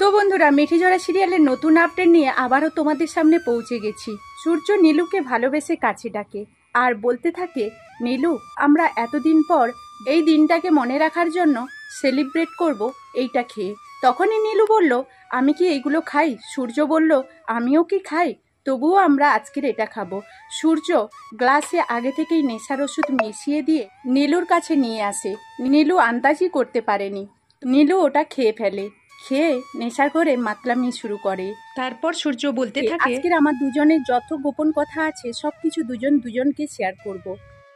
তো বন্ধুরা, মিঠিঝরা সিরিয়ালের নতুন আপডেট নিয়ে আবারও তোমাদের সামনে পৌঁছে গেছি। সূর্য নীলুকে ভালোবেসে কাছে ডাকে আর বলতে থাকে, নীলু, আমরা এতদিন পর এই দিনটাকে মনে রাখার জন্য সেলিব্রেট করব এইটা খেয়ে। তখনই নীলু বলল, আমি কি এইগুলো খাই? সূর্য বলল, আমিও কি খাই, তবুও আমরা আজকের এটা খাবো। সূর্য গ্লাসে আগে থেকেই নেশার ওষুধ মিশিয়ে দিয়ে নীলুর কাছে নিয়ে আসে। নীলু আন্দাজই করতে পারেনি, নীলু ওটা খেয়ে ফেলে। খেয়ে নেশা করে মাতলামি শুরু করে। তারপর সূর্য বলতে থাকে, আজকের আমার দুজনের যত গোপন কথা আছে সবকিছু দুজনকে শেয়ার করব।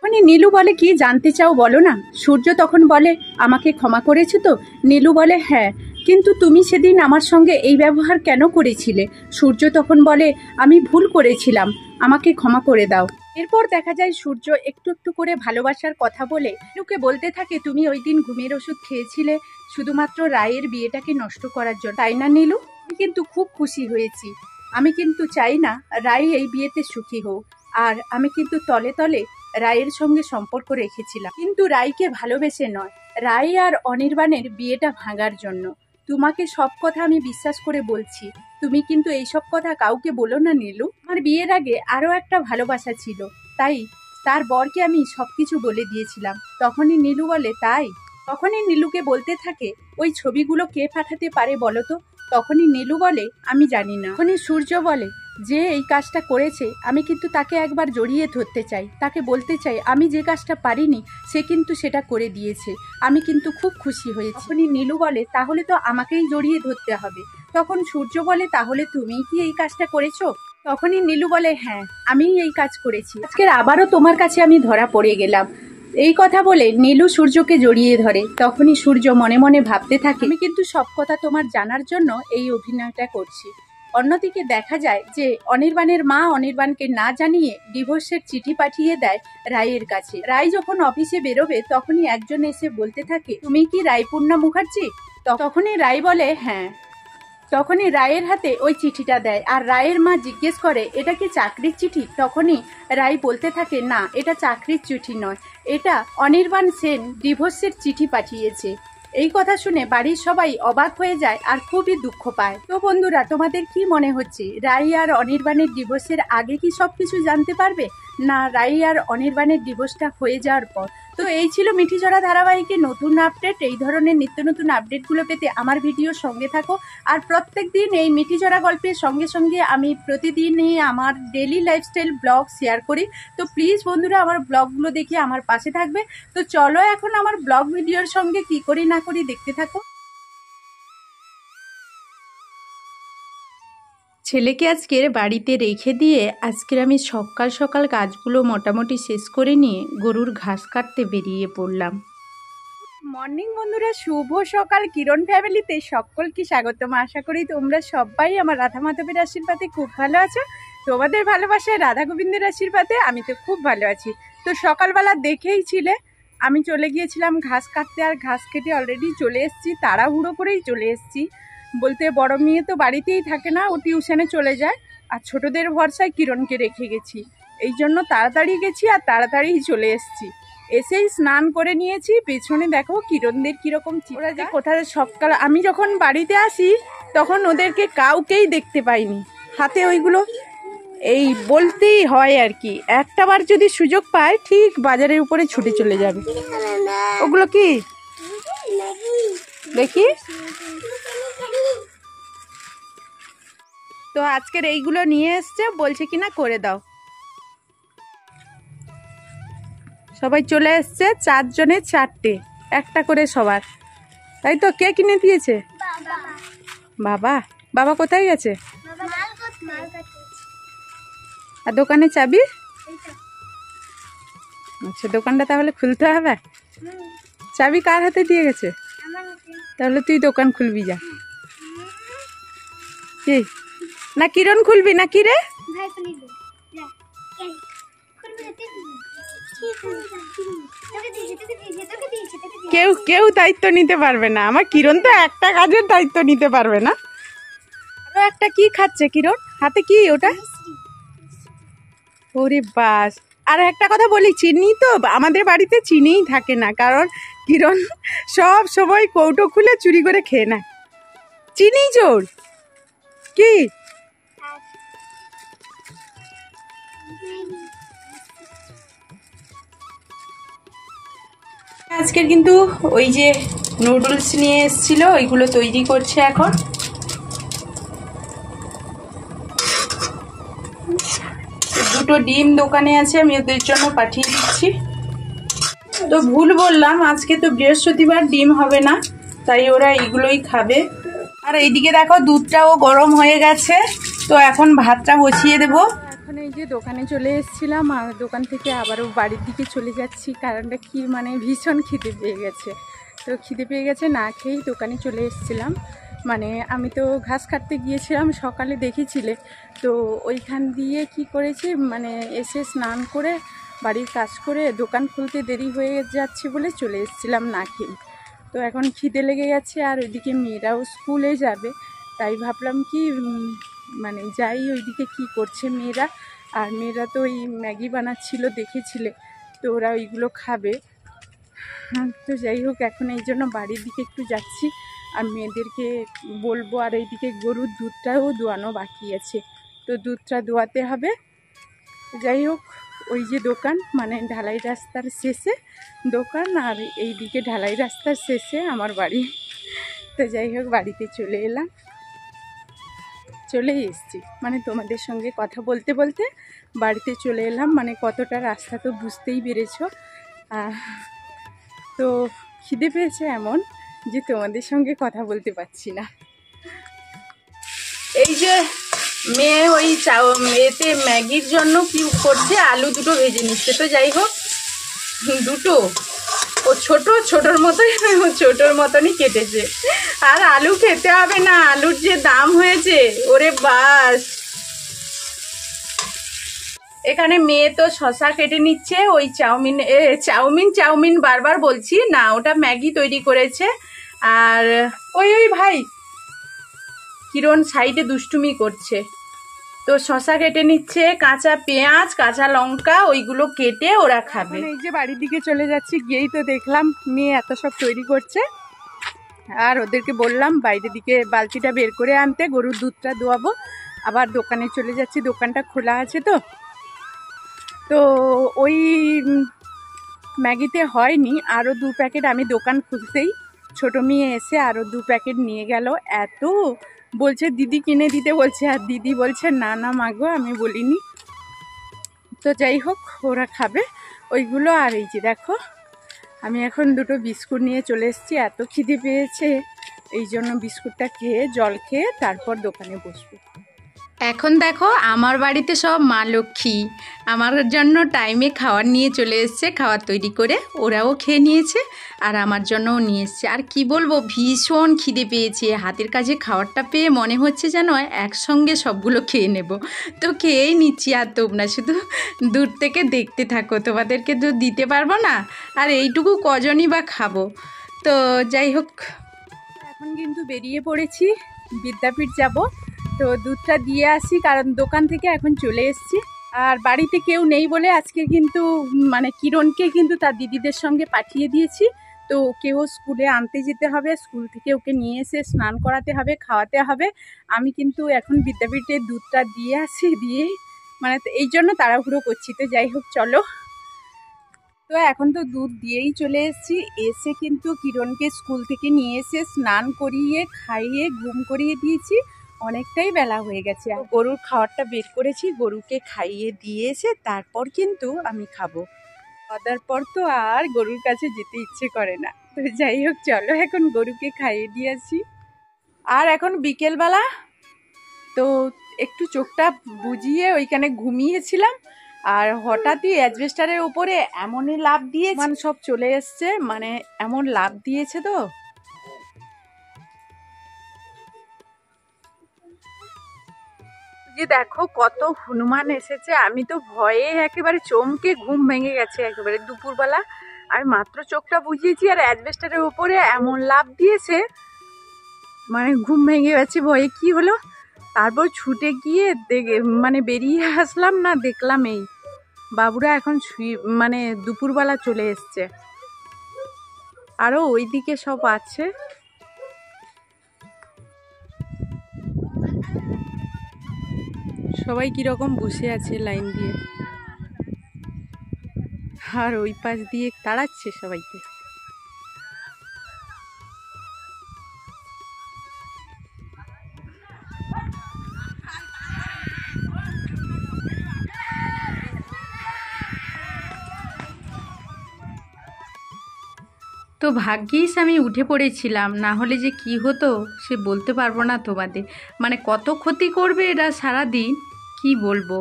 মানে নীলু বলে, কি জানতে চাও বলো না। সূর্য তখন বলে, আমাকে ক্ষমা করেছো তো? নীলু বলে, হ্যাঁ, কিন্তু তুমি সেদিন আমার সঙ্গে এই ব্যবহার কেন করেছিলে? সূর্য তখন বলে, আমি ভুল করেছিলাম, আমাকে ক্ষমা করে দাও। এরপর দেখা যায় সূর্য একটু একটু করে ভালোবাসার কথা বলে নীলুকে বলতে থাকে, তুমি ওই দিন ঘুমের ওষুধ খেয়েছিলে শুধুমাত্র রায়ের বিয়েটাকে নষ্ট করার জন্য, তাই না নীলু? আমি কিন্তু খুব খুশি হয়েছি। আমি কিন্তু চাই না রায় এই বিয়েতে সুখী হোক। আর আমি কিন্তু তলে তলে রায়ের সঙ্গে সম্পর্ক রেখেছিলাম, কিন্তু রায়কে ভালোবেসে নয়, রায় আর অনির্বাণের বিয়েটা ভাঙার জন্য। তোমাকে সব কথা আমি বিশ্বাস করে বলছি, তুমি কিন্তু এইসব কথা কাউকে বলো না নীলু। আমার বিয়ের আগে আরও একটা ভালোবাসা ছিল, তাই তার বরকে আমি সবকিছু বলে দিয়েছিলাম। তখনই নীলু বলে, তাই? তখনই নীলুকে বলতে থাকে, ওই ছবিগুলো কে পাঠাতে পারে বলো তো? তখনই নীলু বলে, আমি জানি না। তখনই সূর্য বলে, যে এই কাজটা করেছে আমি কিন্তু তাকে একবার জড়িয়ে ধরতে চাই, তাকে বলতে চাই আমি যে কাজটা পারিনি সে কিন্তু সেটা করে দিয়েছে, আমি কিন্তু খুব খুশি হয়েছি। তখনই নীলু বলে, তাহলে তো আমাকেই জড়িয়ে ধরতে হবে। তখন সূর্য বলে, তাহলে তুমি কি এই কাজটা করেছো? তখনই নীলু বলে, হ্যাঁ, আমিই এই কাজ করেছি। আজকের আবারও তোমার কাছে আমি ধরা পড়ে গেলাম। এই কথা বলে নীলু সূর্যকে জড়িয়ে ধরে। তখনই সূর্য মনে মনে ভাবতে থাকে, আমি কিন্তু সব কথা তোমার জানার জন্য এই অভিনয়টা করছি। অন্যদিকে দেখা যায় যে অনির্বাণের মা অনির্বাণকে না জানিয়ে ডিভোর্সের চিঠি পাঠিয়ে দেয় রায়ের কাছে। রায় যখন অফিসে বেরোবে তখনই একজন এসে বলতে থাকে, তুমি কি রায়পূর্ণা মুখার্জি? তখনই রায় বলে, হ্যাঁ। তখনই রায়ের হাতে ওই চিঠিটা দেয় আর রায়ের মা জিজ্ঞেস করে, এটা কি চাকরির চিঠি? তখনই রায় বলতে থাকে, না, এটা চাকরির চিঠি নয়, এটা অনির্বাণ সেন ডিভোর্সের চিঠি পাঠিয়েছে। এই কথা শুনে বাড়ির সবাই অবাক হয়ে যায় আর খুবই দুঃখ পায়। তো বন্ধুরা, তোমাদের কি মনে হচ্ছে, রায় আর অনির্বাণের ডিভোর্সের আগে কি সবকিছু জানতে পারবে, না রায় আর অনির্বাণের ডিভোর্সটা হয়ে যাওয়ার পর? তো এই ছিল মিঠিঝরা ধারাবাহিকের নতুন আপডেট। এই ধরনের নিত্য নতুন আপডেটগুলো পেতে আমার ভিডিওর সঙ্গে থাকো। আর প্রত্যেক দিন এই মিঠিঝরা গল্পের সঙ্গে সঙ্গে আমি প্রতিদিনই আমার ডেইলি লাইফস্টাইল ব্লগ শেয়ার করি। তো প্লিজ বন্ধুরা, আমার ব্লগগুলো দেখে আমার পাশে থাকবে। তো চলো এখন আমার ব্লগ ভিডিওর সঙ্গে কি করি না করি দেখতে থাকো। ছেলেকে আজকের বাড়িতে রেখে দিয়ে আজকের আমি সকাল সকাল কাজগুলো মোটামুটি শেষ করে নিয়ে গরুর ঘাস কাটতে বেরিয়ে পড়লাম। মর্নিং বন্ধুরা, শুভ সকাল। কিরণ ফ্যামিলিতে সকলকে স্বাগতম। আশা করি তোমরা সবাই আমার রাধা মাধবের আশীর্বাদে খুব ভালো আছো। তোমাদের ভালোবাসায় রাধা গোবিন্দের আশীর্বাদে আমি তো খুব ভালো আছি। তো সকালবেলা দেখেই ছিলে আমি চলে গিয়েছিলাম ঘাস কাটতে, আর ঘাস কেটে অলরেডি চলে এসেছি, তাড়াহুড়ো করেই চলে এসেছি। বলতে বড় মেয়ে তো বাড়িতেই থাকে না, ও টিউশনে চলে যায়, আর ছোটদের ভরসায় কিরণকে রেখে গেছি। এই জন্য তাড়াতাড়ি গেছি আর তাড়াতাড়ি চলে এসেছি। এসেই স্নান করে নিয়েছি। পেছনে দেখো কিরণদের কিরকম, ওরা যে কোথায় সকাল আমি যখন বাড়িতে আসি তখন ওদেরকে কাউকেই দেখতে পাইনি হাতে। ওইগুলো এই বলতেই হয় আর কি, একটা বার যদি সুযোগ পায় ঠিক বাজারের উপরে ছুটে চলে যাবে। ওগুলো কি দেখি। তো আজকের এইগুলো নিয়ে এসছে, বলছে কিনা করে দাও। সবাই চলে এসছে, 4 জনের 4টে, একটা করে সবার, তাই তো? কে কিনে দিয়েছে? বাবা। বাবা কোথায় গেছে? আর দোকানে চাবি? আচ্ছা, দোকানটা তাহলে খুলতে হবে। চাবি কার হাতে দিয়ে গেছে? তাহলে তুই দোকান খুলবি, যা। কি না কিরণ খুলবি না কি রে? কেউ দায়িত্ব নিতে পারবে না। আমার কিরণ তো একটা কাজের দায়িত্ব নিতে পারবে না। আরো একটা কি খাচ্ছে কিরণ? হাতে কি ওটা? ওরে বাস। আর একটা কথা বলি, চিনি তো আমাদের বাড়িতে চিনিই থাকে না, কারণ কিরণ সব সময় কৌটো খুলে চুরি করে খেয়ে নেয়। চিনি চোর কি? আজকের কিন্তু ওই যে নুডলস নিয়ে এসেছিল, ওইগুলো তৈরি করছে এখন। দুটো ডিম দোকানে আছে, আমি ওদের জন্য পাঠিয়ে দিচ্ছি। তো ভুল বললাম, আজকে তো বৃহস্পতিবার, ডিম হবে না, তাই ওরা এইগুলোই খাবে। আর এইদিকে দেখো দুধটাও গরম হয়ে গেছে, তো এখন ভাতটা বসিয়ে দেবো। এখন এই যে দোকানে চলে এসেছিলাম, আর দোকান থেকে আবারও বাড়ির দিকে চলে যাচ্ছি। কারণটা কি, মানে ভীষণ খিদে পেয়ে গেছে। তো খিদে পেয়ে গেছে, না খেয়েই দোকানে চলে এসেছিলাম। মানে আমি তো ঘাস কাটতে গিয়েছিলাম, সকালে দেখেছিলে তো। ওইখান দিয়ে কি করেছি, মানে এসে স্নান করে বাড়ির কাজ করে দোকান খুলতে দেরি হয়ে যাচ্ছে বলে চলে এসেছিলাম না খেয়ে। তো এখন খিদে লেগে গেছে, আর ওইদিকে মেয়েরাও স্কুলে যাবে, তাই ভাবলাম কি মানে যাই ওইদিকে কি করছে মেয়েরা। আর মেয়েরা তো ওই ম্যাগি বানাচ্ছিল, দেখেছিলে তো, ওরা ওইগুলো খাবে। তো যাই হোক, এখন এই জন্য বাড়ির দিকে একটু যাচ্ছি, আর মেয়েদেরকে বলবো। আর এইদিকে গরুর দুধটাও দোয়ানো বাকি আছে, তো দুধটা দোয়াতে হবে। যাই হোক, ওই যে দোকান, মানে ঢালাই রাস্তার শেষে দোকান, আর এইদিকে ঢালাই রাস্তার শেষে আমার বাড়ি। তো যাই হোক, বাড়িতে চলে এলাম, চলেই এসছি, মানে তোমাদের সঙ্গে কথা বলতে বলতে বাড়িতে চলে এলাম। মানে কতটা রাস্তা তো বুঝতেই পেরেছ। তো খিদে পেয়েছে এমন যে তোমাদের সঙ্গে কথা বলতে পারছি না। এই যে মেয়ে ওই এতে ম্যাগির জন্য কি করছে, আলু দুটো ভেজে নিচ্ছে। তো যাই হোক, দুটো ও ছোটোর মতনই কেটেছে। আর আলু খেতে হবে না, আলুর যে দাম হয়েছে, ওরে বাস। এখানে মেয়ে তো শশা কেটে নিচ্ছে, ওই চাউমিন বারবার বলছি না, ওটা ম্যাগি তৈরি করেছে। আর ওই ভাই কিরণ সাইডে দুষ্টুমি করছে, তো শশা কেটে নিচ্ছে, কাঁচা পেঁয়াজ, কাঁচা লঙ্কা, ওইগুলো কেটে ওরা খাবে। এই যে বাড়ির দিকে চলে যাচ্ছি, গিয়েই তো দেখলাম মেয়ে এত সব তৈরি করছে। আর ওদেরকে বললাম বাইরের দিকে বালতিটা বের করে আনতে, গরুর দুধটা দোয়াবো। আবার দোকানে চলে যাচ্ছি, দোকানটা খোলা আছে তো। তো ওই ম্যাগিতে হয়নি, আরও 2 প্যাকেট আমি দোকান খুলতেই ছোটো মেয়ে এসে আরও 2 প্যাকেট নিয়ে গেল। এত বলছে দিদি কিনে দিতে বলছে, আর দিদি বলছে না না মাগো আমি বলিনি। তো যাই হোক, ওরা খাবে ওইগুলো। আর এই যে দেখো, আমি এখন 2টো বিস্কুট নিয়ে চলে এসেছি, এত খিদে পেয়েছে, এই জন্য বিস্কুটটা খেয়ে জল খেয়ে তারপর দোকানে বসবো। এখন দেখো আমার বাড়িতে সব মা লক্ষ্মী আমার জন্য টাইমে খাবার নিয়ে চলে এসছে, খাবার তৈরি করে ওরাও খেয়ে নিয়েছে, আর আমার জন্যও নিয়ে এসছে। আর কি বলবো, ভীষণ খিদে পেয়েছে, হাতের কাছে খাবারটা পেয়ে মনে হচ্ছে যেন একসঙ্গে সবগুলো খেয়ে নেব। তো খেয়েই নিচ্ছি, আর তোমরা শুধু দূর থেকে দেখতে থাকো, তোমাদেরকে তো দিতে পারবো না, আর এইটুকু কজনই বা খাবো। তো যাই হোক, এখন কিন্তু বেরিয়ে পড়েছি, বিদ্যাপীঠ যাব। তো দুধটা দিয়ে আসি, কারণ দোকান থেকে এখন চলে এসেছি। আর বাড়িতে কেউ নেই বলে আজকে কিন্তু মানে কিরণকে কিন্তু তার দিদিদের সঙ্গে পাঠিয়ে দিয়েছি। তো ওকেও স্কুলে আনতে যেতে হবে, স্কুল থেকে ওকে নিয়ে এসে স্নান করাতে হবে, খাওয়াতে হবে। আমি কিন্তু এখন বিদ্যাপীঠে দুধটা দিয়ে আসি, দিয়েই মানে এই জন্য তাড়াহুড়ো করছি। তো যাই হোক চলো, তো এখন তো দুধ দিয়েই চলে এসেছি। এসে কিন্তু কিরণকে স্কুল থেকে নিয়ে এসে স্নান করিয়ে খাইয়ে ঘুম করিয়ে দিয়েছি, অনেকটাই বেলা হয়ে গেছে। গরুর খাবারটা বের করেছি, গরুকে খাইয়ে দিয়ে এসে তারপর কিন্তু আমি খাবো। খাওয়ার পর তো আর গরুর কাছে যেতে ইচ্ছে করে না। তো যাই হোক চলো, এখন গরুকে খাইয়ে দিয়ে আসি। আর এখন বিকেলবেলা, তো একটু চোখটা বুজিয়ে ওইখানে ঘুমিয়েছিলাম, আর হঠাৎই অ্যাজবেস্টারের উপরে এমনই লাফ দিয়ে মানে সব চলে এসছে, মানে এমন লাফ দিয়েছে। তো যে দেখো কত হনুমান এসেছে, আমি তো ভয়ে একেবারে চমকে ঘুম ভেঙে গেছে একেবারে দুপুরবেলা। আমি মাত্র চোখটা বুঝিয়েছি, আর অ্যাজবেস্টারের উপরে এমন লাফ দিয়েছে, মানে ঘুম ভেঙে গেছে ভয়ে। কি হলো, তারপর ছুটে গিয়ে মানে বেরিয়ে আসলাম, না দেখলাম এই বাবুরা এখন মানে দুপুরবেলা চলে এসছে। আরও ওইদিকে সব আছে। সবাই কীরকম বসে আছে লাইন দিয়ে, আর ওই পাশ দিয়ে তাড়াচ্ছে সবাইকে। তো ভাগ্যিস আমি উঠে পড়েছিলাম, না হলে যে কি হতো সে বলতে পারবো না তোমাদের। মানে কত ক্ষতি করবে এরা সারাদিন, কি বলবো।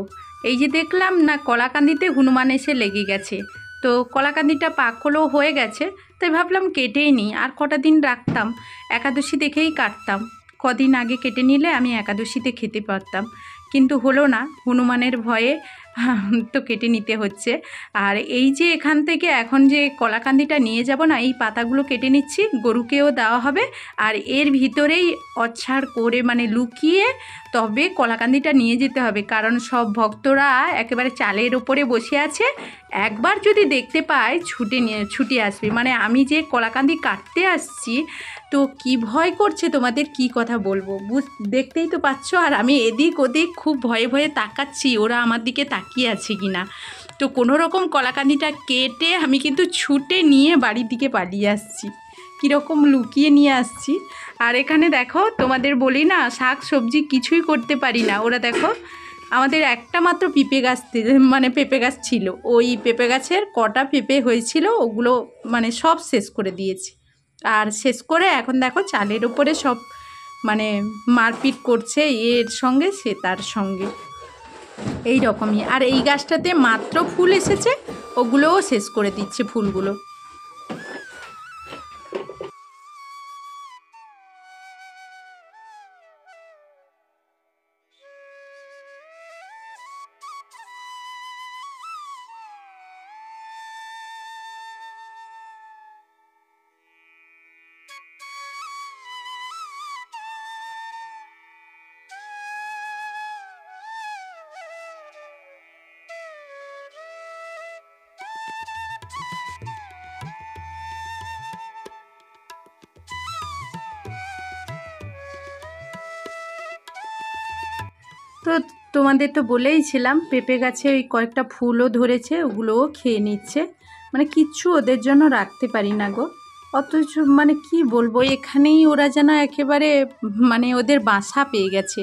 এই যে দেখলাম না কলাকান্দিতে হনুমান এসে লেগে গেছে, তো কলাকান্দিটা পাকলেও হয়ে গেছে, তাই ভাবলাম কেটেই নিই, আর কটা দিন রাখতাম, একাদশী দেখেই কাটতাম। কদিন আগে কেটে নিলে আমি একাদশীতে খেতে পারতাম, কিন্তু হলো না, হনুমানের ভয়ে তো কেটে নিতে হচ্ছে। আর এই যে এখান থেকে এখন যে কলাকান্দিটা নিয়ে যাব না, এই পাতাগুলো কেটে নিচ্ছি, গরুকেও দেওয়া হবে। আর এর ভিতরেই অচ্ছাড় করে মানে লুকিয়ে তবে কলাকান্দিটা নিয়ে যেতে হবে, কারণ সব ভক্তরা একেবারে চালের ওপরে বসে আছে, একবার যদি দেখতে পায় ছুটে আসবে। মানে আমি যে কলাকান্দি কাটতে আসছি, তো কি ভয় করছে তোমাদের কি কথা বলবো, দেখতেই তো পাচ্ছ। আর আমি এদিক ওদিক খুব ভয়ে ভয়ে তাকাচ্ছি ওরা আমার দিকে তাকিয়ে আছে কি না। তো কোনো রকম কলাকান্দিটা কেটে আমি কিন্তু ছুটে নিয়ে বাড়ির দিকে পালিয়ে আসছি, কীরকম লুকিয়ে নিয়ে আসছি। আর এখানে দেখো, তোমাদের বলি না শাক সবজি কিছুই করতে পারি না। ওরা দেখো, আমাদের একটা মাত্র পেঁপে গাছ ছিল, ওই পেঁপে গাছের কটা পেঁপে হয়েছিল ওগুলো মানে সব শেষ করে দিয়েছি। আর শেষ করে এখন দেখো চালের ওপরে সব মানে মারপিট করছে, এর সঙ্গে সে তার সঙ্গে, এই রকমই। আর এই গাছটাতে মাত্র ফুল এসেছে, ওগুলোও শেষ করে দিচ্ছে ফুলগুলো। তো তোমাদের তো বলেইছিলাম পেঁপে গাছে ওই কয়েকটা ফুলও ধরেছে, ওগুলোও খেয়ে নিচ্ছে, মানে কিচ্ছু ওদের জন্য রাখতে পারি না গো। অথচ মানে কি বলবো, এখানেই ওরা যেন একেবারে মানে ওদের বাসা পেয়ে গেছে।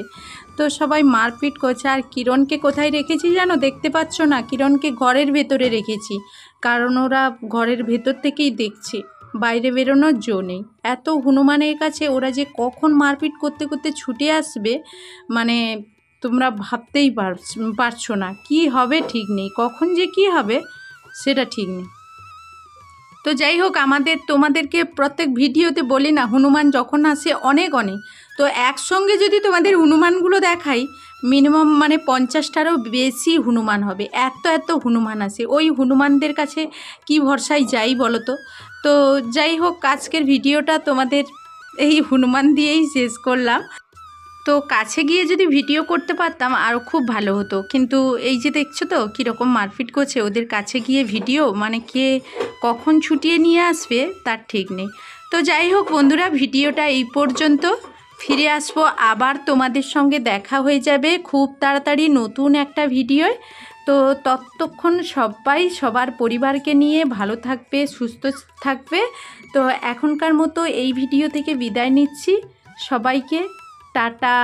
তো সবাই মারপিট করছে। আর কিরণকে কোথায় রেখেছি জানো, দেখতে পাচ্ছ না, কিরণকে ঘরের ভেতরে রেখেছি, কারণ ওরা ঘরের ভেতর থেকেই দেখছে, বাইরে বেরোনোর জো নেই। এত হনুমানের কাছে ওরা যে কখন মারপিট করতে করতে ছুটে আসবে, মানে তোমরা ভাবতেই পারছো না, কি হবে ঠিক নেই, কখন যে কি হবে সেটা ঠিক নেই। তো যাই হোক, তোমাদেরকে প্রত্যেক ভিডিওতে বলি না, হনুমান যখন আসে অনেক অনেক, তো একসঙ্গে যদি তোমাদের হনুমানগুলো দেখাই, মিনিমাম মানে 50টারও বেশি হনুমান হবে, এত এত হনুমান আসে। ওই হনুমানদের কাছে কি ভরসায় যাই বলো তো। তো যাই হোক, আজকের ভিডিওটা তোমাদের এই হনুমান দিয়েই শেষ করলাম। তো কাছে গিয়ে যদি ভিডিও করতে পারতাম আরও খুব ভালো হতো, কিন্তু এই যে দেখছো তো কীরকম মারপিট করছে, ওদের কাছে গিয়ে ভিডিও মানে কে কখন ছুটিয়ে নিয়ে আসবে তার ঠিক নেই। তো যাই হোক বন্ধুরা, ভিডিওটা এই পর্যন্ত, ফিরে আসবো আবার, তোমাদের সঙ্গে দেখা হয়ে যাবে খুব তাড়াতাড়ি নতুন একটা ভিডিওয়। তো ততক্ষণ সবাই সবার পরিবারকে নিয়ে ভালো থাকবে, সুস্থ থাকবে। তো এখনকার মতো এই ভিডিও থেকে বিদায় নিচ্ছি, সবাইকে টাটা।